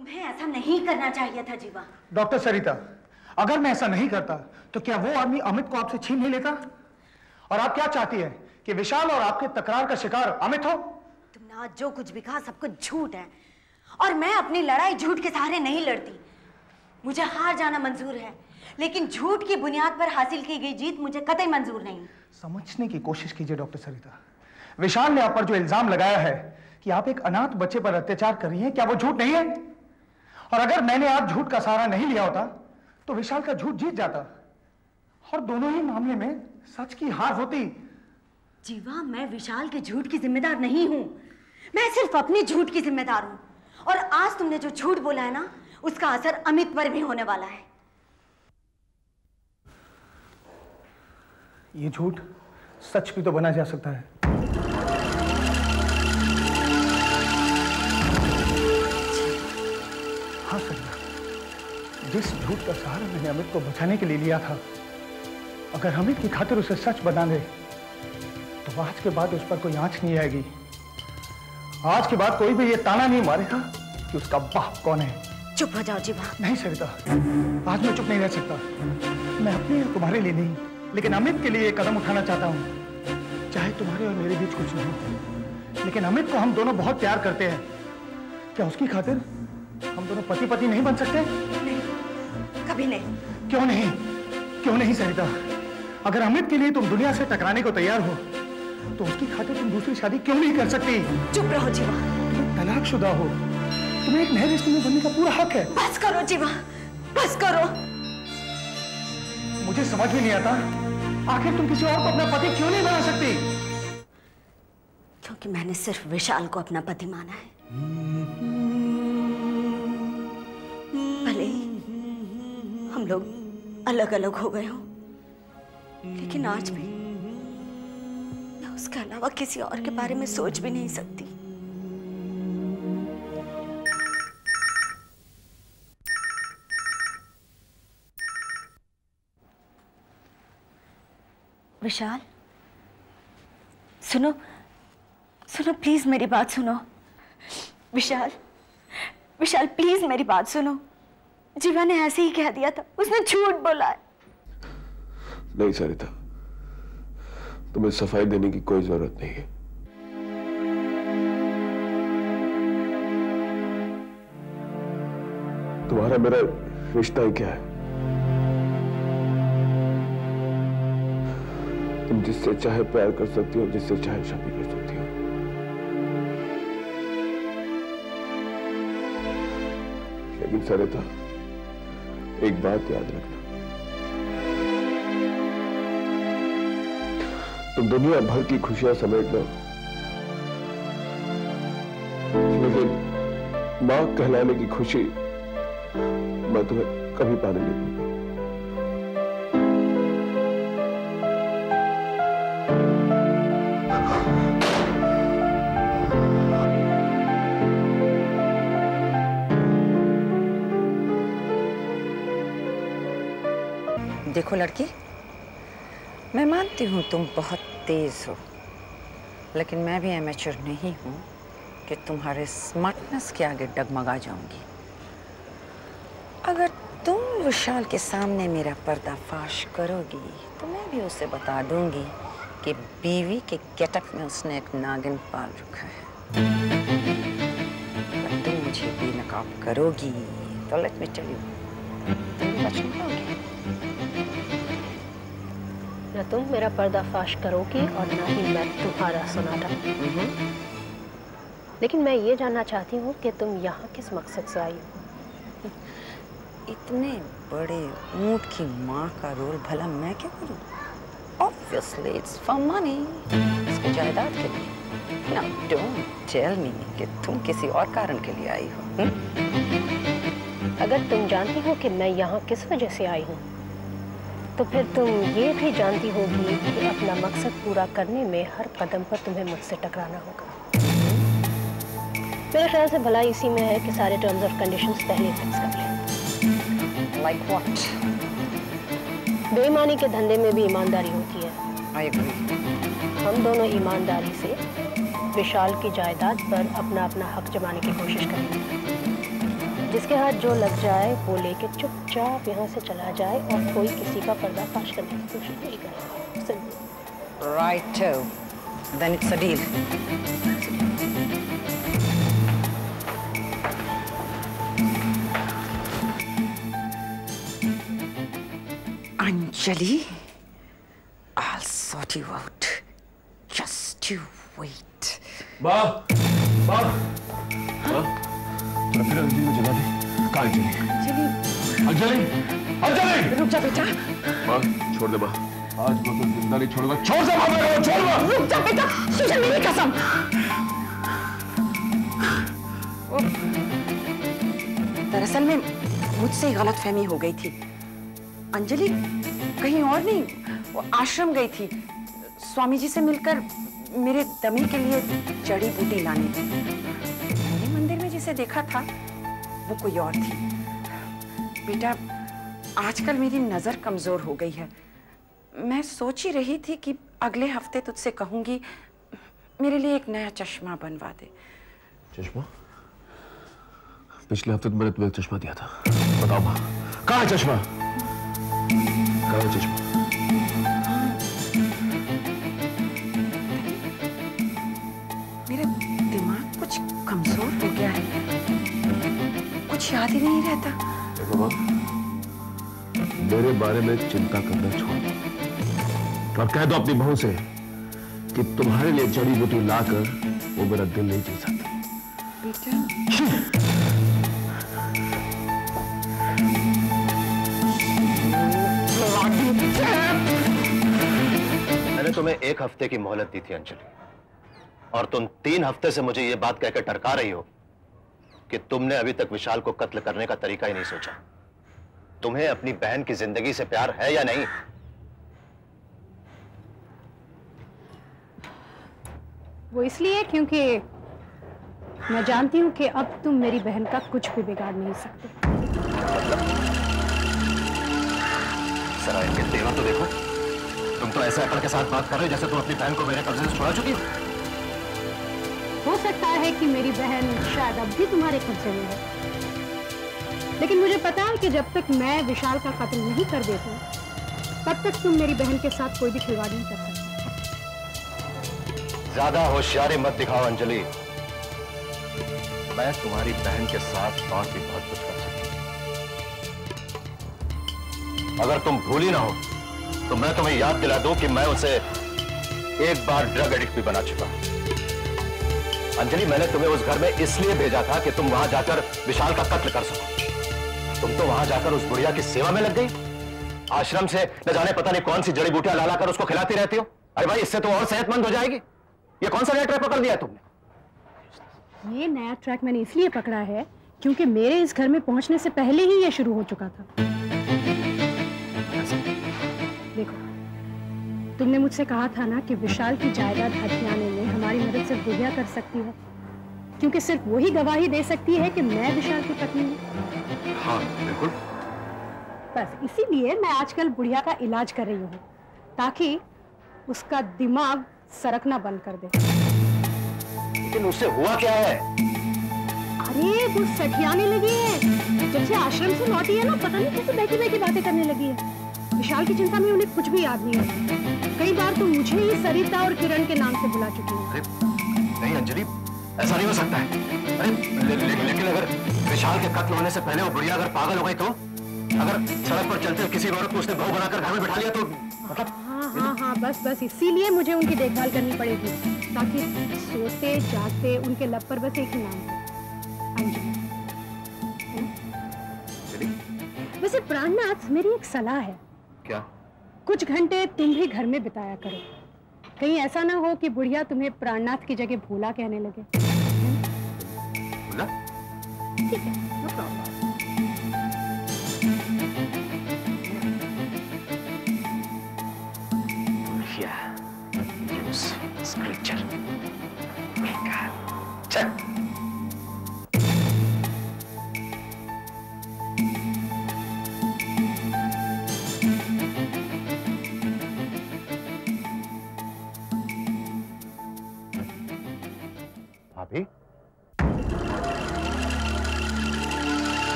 तुम्हें ऐसा नहीं करना चाहिए था जीवा। डॉक्टर सरिता, अगर मैं ऐसा नहीं करता तो क्या वो आदमी अमित को आपसे छीन नहीं लेता? और आप क्या चाहती है कि विशाल और आपके तकरार का शिकार अमित हो? तुमने आज जो कुछ भी कहा सब कुछ झूठ है, और मैं अपनी लड़ाई झूठ के सहारे नहीं लड़ती। मुझे हार जाना मंजूर है, लेकिन झूठ की बुनियाद पर हासिल की गई जीत मुझे कतई मंजूर नहीं। समझने की कोशिश कीजिए डॉक्टर सरिता। विशाल ने आप पर जो इल्जाम लगाया है कि आप एक अनाथ बच्चे पर अत्याचार कर रही हैं, क्या वो झूठ नहीं है? और अगर मैंने आज झूठ का सहारा नहीं लिया होता तो विशाल का झूठ जीत जाता और दोनों ही मामले में सच की हार होती। जीवा, मैं विशाल के झूठ की जिम्मेदार नहीं हूं, मैं सिर्फ अपनी झूठ की जिम्मेदार हूं। और आज तुमने जो झूठ बोला है ना, उसका असर अमित पर भी होने वाला है। ये झूठ सच भी तो बना जा सकता है। हाँ सरिता, जिस झूठ का सहारा मैंने अमित को बचाने के लिए लिया था, अगर अमित की खातिर उसे सच बना दे तो आज के बाद उस पर कोई आंच नहीं आएगी। आज के बाद कोई भी ये ताना नहीं मारेगा कि उसका बाप कौन है। चुप हो जाओ जीवा। नहीं सरिता, आज मैं चुप नहीं रह सकता। मैं अपने और तुम्हारे लिए नहीं, लेकिन अमित के लिए एक कदम उठाना चाहता हूं। चाहे तुम्हारे और मेरे बीच कुछ नहीं हो, लेकिन अमित को हम दोनों बहुत प्यार करते हैं। क्या उसकी खातिर हम दोनों पति पत्नी नहीं बन सकते? नहीं, कभी नहीं। क्यों नहीं? क्यों नहीं सरिता? अगर अमित के लिए तुम दुनिया से टकराने को तैयार हो तो उसकी खातिर तुम दूसरी शादी क्यों नहीं कर सकती? चुप रहो जीवा। तुम तलाकशुदा हो, तुम्हें एक नए रिश्ते में बनने का पूरा हक है। बस करो जीवा, बस करो। मुझे समझ में नहीं आता, आखिर तुम किसी और को अपना पति क्यों नहीं बना सकती? क्योंकि मैंने सिर्फ विशाल को अपना पति माना है। भले ही हम लोग अलग अलग हो गए हों, लेकिन आज भी मैं उसके अलावा किसी और के बारे में सोच भी नहीं सकती। विशाल, सुनो सुनो, प्लीज मेरी बात सुनो। विशाल, विशाल प्लीज मेरी बात सुनो। जीवा ने ऐसे ही कह दिया था, उसने झूठ बोला है। नहीं सरिता, तुम्हें सफाई देने की कोई जरूरत नहीं है। तुम्हारा मेरा रिश्ता ही क्या है? तुम जिससे चाहे प्यार कर सकती हो, जिससे चाहे शादी कर सकती हो। लेकिन सरिता, एक बात याद रखना, तुम दुनिया भर की खुशियां समेट लो, लेकिन मां कहलाने की खुशी मैं तुम्हें कभी पाने नहीं दूंगा। देखो लड़की, मैं मानती हूँ तुम बहुत तेज हो, लेकिन मैं भी एमेच्योर नहीं हूँ कि तुम्हारे स्मार्टनेस के आगे डगमगा जाऊंगी। अगर तुम विशाल के सामने मेरा पर्दाफाश करोगी तो मैं भी उसे बता दूंगी कि बीवी के गेटअप में उसने एक नागिन पाल रखा है। अगर तुम मुझे बेनकाब करोगी तो लेट मी टेल यू, तुम बच नहीं पाओगी। न तुम मेरा पर्दाफाश करोगी और न ही मैं तुम्हारा सुनाटा। लेकिन मैं ये जानना चाहती हूँ कि तुम यहाँ किस मकसद से आई हो? इतने बड़े ऊंट की माँ का रोल भला मैं क्या करूँ? Obviously it's for money, इसकी जायदाद के लिए। Now don't tell me कि तुम किसी और कारण के लिए आई हो। अगर तुम जानती हो कि मैं यहाँ किस वजह से आई हूँ, तो फिर तुम ये भी जानती होगी कि अपना मकसद पूरा करने में हर कदम पर तुम्हें मुझसे टकराना होगा। मेरे ख्याल से भला इसी में है कि सारे टर्म्स और कंडीशंस पहले फिक्स कर लें। Like what? बेईमानी के धंधे में भी ईमानदारी होती है। I agree. हम दोनों ईमानदारी से विशाल की जायदाद पर अपना अपना हक जमाने की कोशिश करेंगे। जिसके हाथ जो लग जाए वो लेके चुपचाप यहाँ से चला जाए और कोई किसी का पर्दाफाश करने की कोशिश नहीं करे। Simple. Right. Then it's a deal. Anjali, I'll sort you out. Just you wait. माँ, माँ, माँ, फिर अंजलि को जगा दे। कहाँ अंजलि? अंजलि, अंजलि! रुक जा बेटा। माँ, छोड़ दे माँ। आज वो तो जिंदा नहीं छोड़ूंगा। छोड़ दे माँ, मैं छोड़ दे। रुक जा बेटा, तुझे मेरी कसम। दरअसल में मुझसे गलतफहमी हो गई थी। अंजलि कहीं और नहीं, वो आश्रम गई थी स्वामी जी से मिलकर मेरे दमे के लिए जड़ी बूटी लाने। मैंने मंदिर में जिसे देखा था वो कोई और थी। बेटा, आजकल मेरी नजर कमजोर हो गई है। मैं सोच ही रही थी कि अगले हफ्ते तुझसे कहूंगी मेरे लिए एक नया चश्मा बनवा दे। चश्मा? पिछले हफ्ते तो मैंने तुम्हें चश्मा दिया था। बताओ माँ, कहाँ है चश्मा? कहाँ है चश्मा? मेरा दिमाग कुछ कमजोर हो गया है, कुछ याद ही नहीं रहता। देखो माँ, मेरे बारे में चिंता करना छोड़ और कह दो अपनी बहू से कि तुम्हारे लिए जड़ी बूटी लाकर वो मेरा दिल नहीं जीत सकती। बेटा, मैंने तुम्हें 1 हफ्ते की मोहलत दी थी अंजलि, और तुम 3 हफ्ते से मुझे यह बात कहकर टरका रही हो कि तुमने अभी तक विशाल को कत्ल करने का तरीका ही नहीं सोचा। तुम्हें अपनी बहन की जिंदगी से प्यार है या नहीं? वो इसलिए क्योंकि मैं जानती हूँ कि अब तुम मेरी बहन का कुछ भी बिगाड़ नहीं सकते। जरा इनके तेवर तो देखो। तुम तो ऐसे अकड़ के साथ बात कर रहे हो जैसे तुम अपनी बहन को मेरे कब्जे से छुड़ा चुकी हो सकता है कि मेरी बहन शायद अब भी तुम्हारे कब्जे में है, लेकिन मुझे पता है कि जब तक मैं विशाल का कत्ल नहीं कर देती तब तक तुम मेरी बहन के साथ कोई भी खिलवाड़ नहीं कर सकते। ज्यादा होशियारी मत दिखाओ अंजलि। मैं तुम्हारी बहन के साथ और भी बहुत कुछ कर सकता हूं। अगर तुम भूली ना हो तो मैं तुम्हें याद दिला दूं कि मैं उसे एक बार ड्रग एडिक्ट भी बना चुका। अंजलि, मैंने तुम्हें उस घर में इसलिए भेजा था कि तुम वहां जाकर विशाल का कत्ल कर सको। तुम तो वहां जाकर उस बुढ़िया की सेवा में लग गई। आश्रम से न जाने पता नहीं कौन सी जड़ी बूटियां ला लाकर उसको खिलाती रहती हो। अरे भाई, इससे तो और सेहतमंद हो जाएगी। ये कौन सा नया ट्रैक पकड़ दिया तुमने? ये नया ट्रैक मैंने इसलिए पकड़ा है क्योंकि मेरे इस घर में पहुंचने से पहले ही ये शुरू हो चुका था। देखो, तुमने मुझसे कहा था ना कि विशाल की जायदाद हथियाने में हमारी मदद सिर्फ बुढ़िया कर सकती है, क्योंकि सिर्फ वही गवाही दे सकती है कि मैं विशाल की पत्नी हूँ। हाँ बिल्कुल। बस इसीलिए मैं आजकल बुढ़िया का इलाज कर रही हूँ ताकि उसका दिमाग सरकना बंद कर दे। लेकिन उससे हुआ क्या है? अरे वो सठियाने लगी है। जब से आश्रम से लौटी है ना, पता नहीं कैसे बैठी बैठी बातें करने लगी है। विशाल की चिंता में उन्हें कुछ भी याद नहीं है। कई बार तो मुझे ही सरिता और किरण के नाम से बुला चुकी है। अरे नहीं अंजलि, ऐसा नहीं हो सकता है। अरे लेकिन अगर विशाल के कत्ल होने से पहले वो बुढ़िया अगर पागल हो गई तो? अगर सड़क पर चलते किसी औरत को उसने बहू बनाकर घर में बिठा लिया तो मतलब? हाँ, बस इसीलिए मुझे उनकी देखभाल करनी पड़ेगी ताकि सोते जागते उनके लब पर बस एक ही नाम हो, अंजलि। वैसे प्राणनाथ, मेरी एक सलाह है। क्या? कुछ घंटे तुम भी घर में बिताया करो। कहीं ऐसा ना हो कि बुढ़िया तुम्हें प्राणनाथ की जगह भोला कहने लगे। भोला? ठीक है, नो प्रॉब्लम। Creature. Check. भाभी?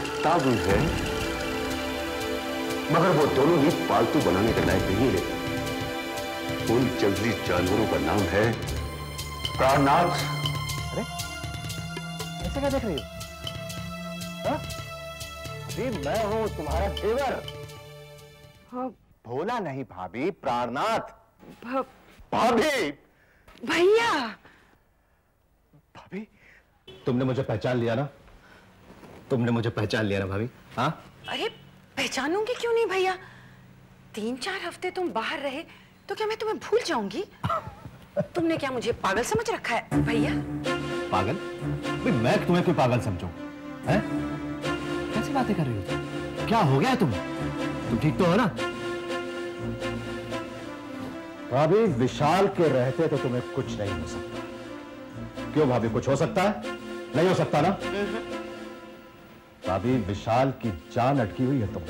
कुत्ता भी है, मगर वो दोनों ही पालतू बनाने के लायक नहीं है। उन जंगली जानवरों का नाम है प्राणनाथ। अरे ऐसे क्या देख रही हो? अभी मैं हूं तुम्हारा देवर। हाँ, भोला नहीं भाभी, प्राणनाथ। भाभी, भैया, भाभी, तुमने मुझे पहचान लिया ना? तुमने मुझे पहचान लिया ना भाभी? हाँ? अरे पहचानूंगी क्यों नहीं भैया? 3-4 हफ्ते तुम बाहर रहे तो क्या मैं तुम्हें भूल जाऊंगी? तुमने क्या मुझे पागल समझ रखा है भैया? पागल? भाई मैं तुम्हें कोई पागल समझूं? हैं? कैसी बातें कर रही हो तुम? क्या हो गया तुम ठीक तो हो ना? भाभी, विशाल के रहते तो तुम्हें कुछ नहीं हो सकता। क्यों भाभी, कुछ हो सकता है? नहीं हो सकता ना? भाभी, विशाल की जान अटकी हुई है तुम।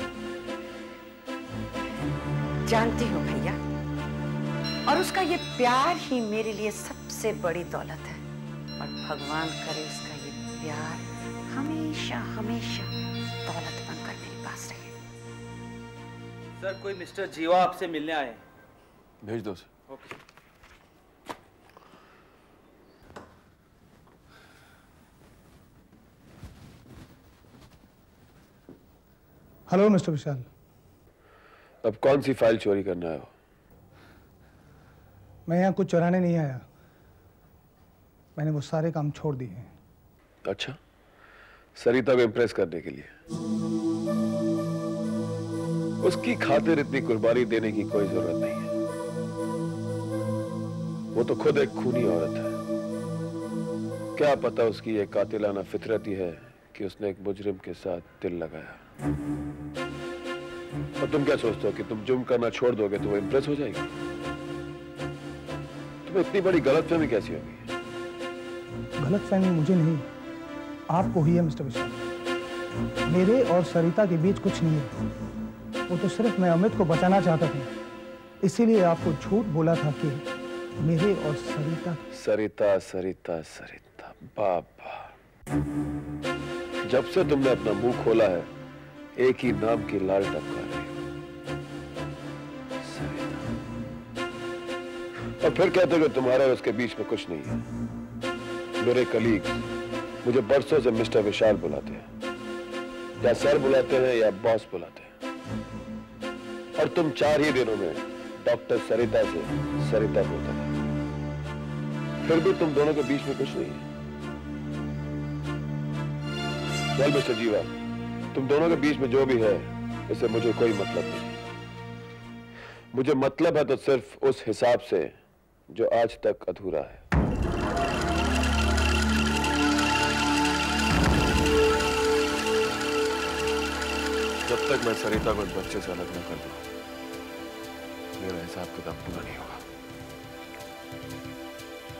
जानती हो भैया, और उसका ये प्यार ही मेरे लिए सबसे बड़ी दौलत है। और भगवान करे उसका ये प्यार हमेशा हमेशा दौलत बनकर मेरे पास रहे। सर, कोई मिस्टर जीवा आपसे मिलने आए। भेज दो सर। ओके। हेलो मिस्टर विशाल। अब कौन सी फाइल चोरी करना है? मैं यहाँ कुछ चुराने नहीं आया, मैंने वो सारे काम छोड़ दिए हैं। अच्छा, सरिता को इम्प्रेस करने के लिए? उसकी खातिर इतनी कुर्बानी देने की कोई जरूरत नहीं है। वो तो खुद एक खूनी औरत है। क्या पता उसकी ये कातिलाना फितरत ही है कि उसने एक मुजरिम के साथ दिल लगाया। और तुम क्या सोचते हो कि तुम जुर्म करना छोड़ दोगे तो वो इम्प्रेस हो जाएगी? तुम्हें इतनी बड़ी गलतफहमी कैसी होगी? गलतफहमी मुझे नहीं, आपको हुई है मिस्टर विशाल। मेरे और सरिता के बीच कुछ नहीं है। वो तो सिर्फ मैं अमित को बचाना चाहता था, इसीलिए आपको झूठ बोला था कि मेरे और सरिता। सरिता सरिता सरिता, बाबा, जब से तुमने अपना मुंह खोला है एक ही नाम की लाल टपका रही हो, सरिता। और फिर कहते हो कि तुम्हारे और उसके बीच में कुछ नहीं है। मेरे कलीग्स मुझे बरसों से मिस्टर विशाल बुलाते हैं, या सर बुलाते हैं या बॉस बुलाते हैं। और तुम 4 ही दिनों में डॉक्टर सरिता से सरिता बोलते थे। फिर भी तुम दोनों के बीच में कुछ नहीं है। वेल मिस्टर जीवा, तुम दोनों के बीच में जो भी है इससे मुझे कोई मतलब नहीं। मुझे मतलब है तो सिर्फ उस हिसाब से जो आज तक अधूरा है। जब तक मैं सरिता को इस बच्चे से अलग न कर दूं, मेरा हिसाब किताब पूरा नहीं होगा।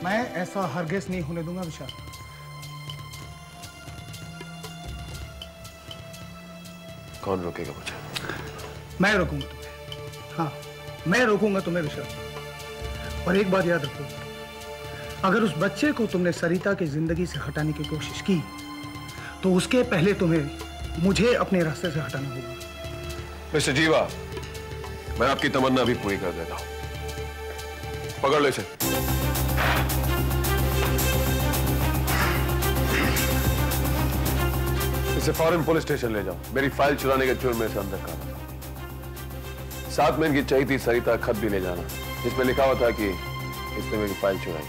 मैं ऐसा हरगिज़ नहीं होने दूंगा विशाल। कौन रोकेगा मुझे? मैं रोकूंगा तुम्हें। हाँ, मैं रोकूंगा तुम्हें विशाल। और एक बात याद रखो, अगर उस बच्चे को तुमने सरिता की जिंदगी से हटाने की कोशिश की तो उसके पहले तुम्हें मुझे अपने रास्ते से हटाना होगा। मिस्टर जीवा, मैं आपकी तमन्ना भी पूरी कर देता हूं। पकड़ लो इसे। इसे फौरन पुलिस स्टेशन ले जाओ। मेरी फाइल चुराने के जुर्म में इसे अंदर कर दो। साथ में इनकी चाहिए थी सरिता खत भी ले जाना, जिसमें लिखा हुआ था कि इसने मेरी फाइल चुराई।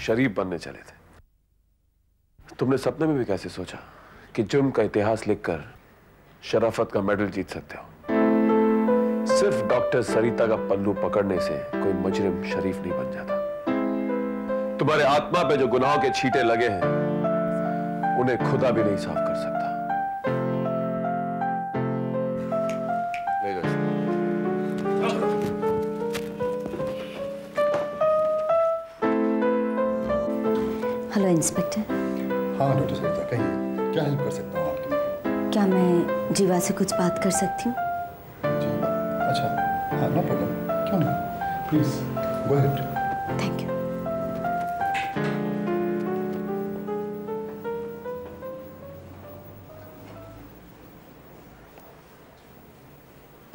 शरीफ बनने चले थे। तुमने सपने में भी कैसे सोचा कि जुर्म का इतिहास लिखकर शराफत का मेडल जीत सकते हो? सिर्फ डॉक्टर सरिता का पल्लू पकड़ने से कोई मुजरिम शरीफ नहीं बन जाता। तुम्हारे आत्मा पे जो गुनाहों के छींटे लगे हैं उन्हें खुदा भी नहीं साफ कर सकता। ले जाओ। Hello inspector. हाँ डॉक्टर सरिता, कहिए क्या हेल्प कर सकता हूँ आपकी? क्या मैं जीवा से कुछ बात कर सकती हूँ? जीवा? अच्छा, हाँ, नो प्रॉब्लम, क्यों नहीं, please go ahead. Thank you.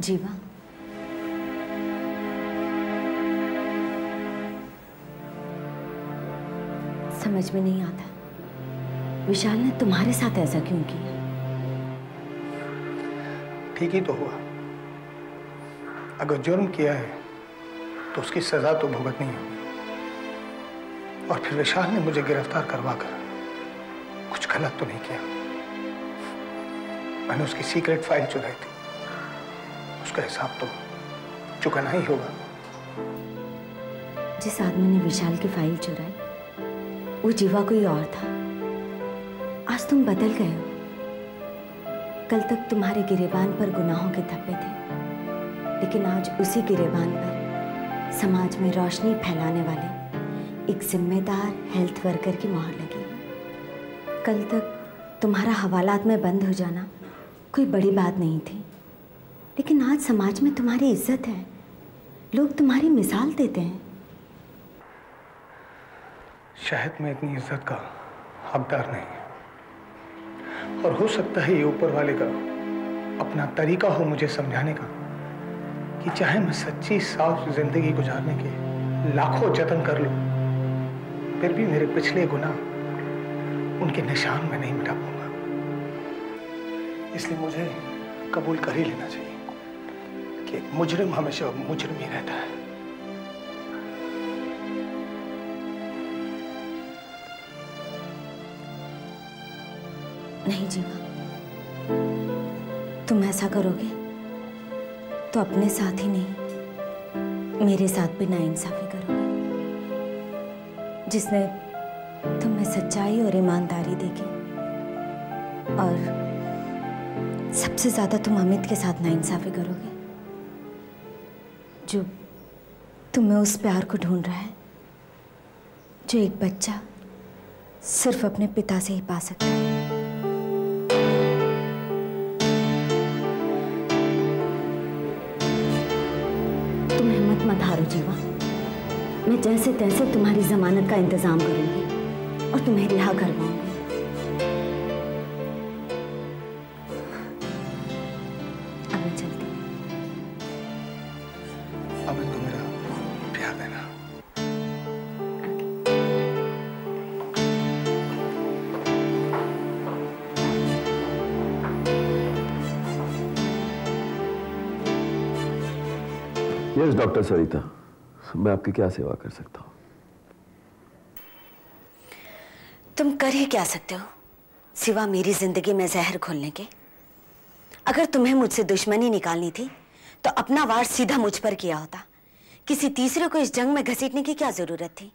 जीवा, समझ में नहीं आता विशाल ने तुम्हारे साथ ऐसा क्यों किया। ठीक ही तो हुआ। अगर जुर्म किया है तो उसकी सजा तो भुगतनी होगी। और फिर विशाल ने मुझे गिरफ्तार करवाकर कुछ गलत तो नहीं किया। मैंने उसकी सीक्रेट फाइल चुराई थी, उसका हिसाब तो चुकाना ही होगा। जिस आदमी ने विशाल की फाइल चुराई वो जीवा कोई और था। आज तुम बदल गए हो। कल तक तुम्हारे गिरेबान पर गुनाहों के धब्बे थे, लेकिन आज उसी गिरेबान पर समाज में रोशनी फैलाने वाले एक जिम्मेदार हेल्थ वर्कर की मोहर लगी। कल तक तुम्हारा हवालात में बंद हो जाना कोई बड़ी बात नहीं थी, लेकिन आज समाज में तुम्हारी इज्जत है, लोग तुम्हारी मिसाल देते हैं। शायद मैं इतनी इज्जत का हकदार नहीं, और हो सकता है ये ऊपर वाले का अपना तरीका हो मुझे समझाने का कि चाहे मैं सच्ची साफ जिंदगी गुजारने के लाखों जतन कर लूं, फिर भी मेरे पिछले गुनाह उनके निशान में नहीं मिटा पाऊंगा। इसलिए मुझे कबूल कर ही लेना चाहिए कि एक मुजरिम हमेशा मुजरिम ही रहता है। नहीं जीवा, तुम ऐसा करोगे तो अपने साथ ही नहीं मेरे साथ भी नाइंसाफी करोगे। जिसने तुम्हें सच्चाई और ईमानदारी देखी, और सबसे ज्यादा तुम अमित के साथ नाइंसाफी करोगे जो तुम्हें उस प्यार को ढूंढ रहा है जो एक बच्चा सिर्फ अपने पिता से ही पा सकता है। तुम हिम्मत मत हारो जीवा, मैं जैसे तैसे तुम्हारी जमानत का इंतजाम करूंगी और तुम्हें रिहा करवाऊंगी। अब मैं चलती हूँ। अमित को मेरा प्यार देना। यस डॉक्टर सरिता, मैं आपकी क्या सेवा कर सकता हूँ? तुम कर ही क्या सकते हो सिवा मेरी जिंदगी में जहर घोलने के। अगर तुम्हें मुझसे दुश्मनी निकालनी थी तो अपना वार सीधा मुझ पर किया होता। किसी तीसरे को इस जंग में घसीटने की क्या जरूरत थी?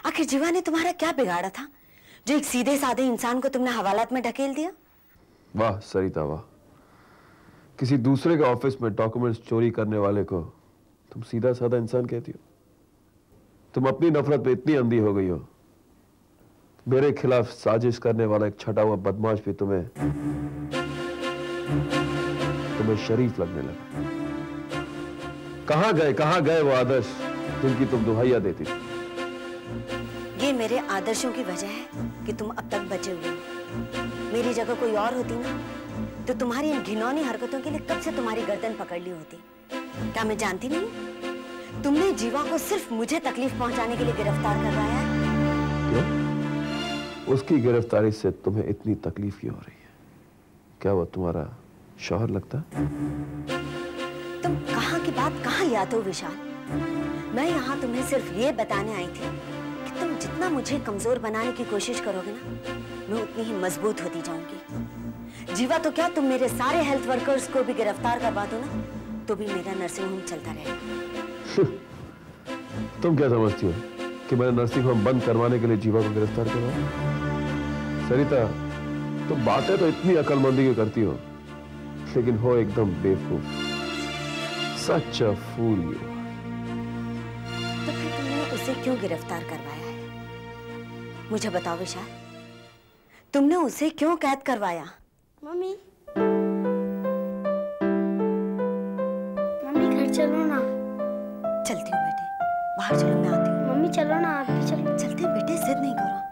आखिर जीवा ने तुम्हारा क्या बिगाड़ा था जो एक सीधे साधे इंसान को तुमने हवालात में ढकेल दिया? वाह सरिता वाह, किसी दूसरे के ऑफिस में डॉक्यूमेंट्स चोरी करने वाले को तुम सीधा साधा इंसान कहती हो? तुम अपनी नफरत में इतनी अंधी हो गई हो, मेरे खिलाफ साजिश करने वाला एक छटा हुआ बदमाश भी तुम्हें शरीफ लगने लगा। कहां गए वो आदर्श जिनकी तुम दुहाइयां देती थी? ये मेरे आदर्शों की वजह है कि तुम अब तक बचे हुए हो। मेरी जगह कोई और होती ना तो तुम्हारी इन घिनौनी हरकतों के लिए कब से तुम्हारी गर्दन पकड़ ली होती। क्या मैं जानती नहीं? तुमने जीवा को सिर्फ मुझे तकलीफ पहुंचाने के लिए गिरफ्तार करवाया है। क्यों? उसकी गिरफ्तारी से तुम्हें इतनी तकलीफ क्यों हो रही है? क्या वो तुम्हारा शौहर लगता? तुम कहां की बात कहां ले आते हो विशाल? मैं यहाँ तुम्हें सिर्फ ये बताने आई थी कि तुम जितना मुझे कमजोर बनाने की कोशिश करोगे ना, मैं उतनी ही मजबूत होती जाऊंगी। जीवा तो क्या, तुम मेरे सारे हेल्थ वर्कर्स को भी गिरफ्तार करवा दो ना, तो भी मेरा नर्सिंग होम चलता रहेगा। तुम क्या समझती हो कि मैंने नर्सिंग होम बंद करवाने के लिए जीवा को गिरफ्तार करवाया? सरिता, तुम बातें तो इतनी अकलमंदी की करती हो, लेकिन हो एकदम बेवकूफ। सच अ फूल यू। तो फिर तुमने उसे क्यों गिरफ्तार करवाया है? मुझे बताओ विशाल, तुमने उसे क्यों कैद करवाया? मम्मी घर चलो ना। चलती हूँ बेटे, बाहर चलो, मैं आती हूँ। मम्मी चलो ना, आप भी चलो। चलते हैं बेटे, जिद नहीं करो।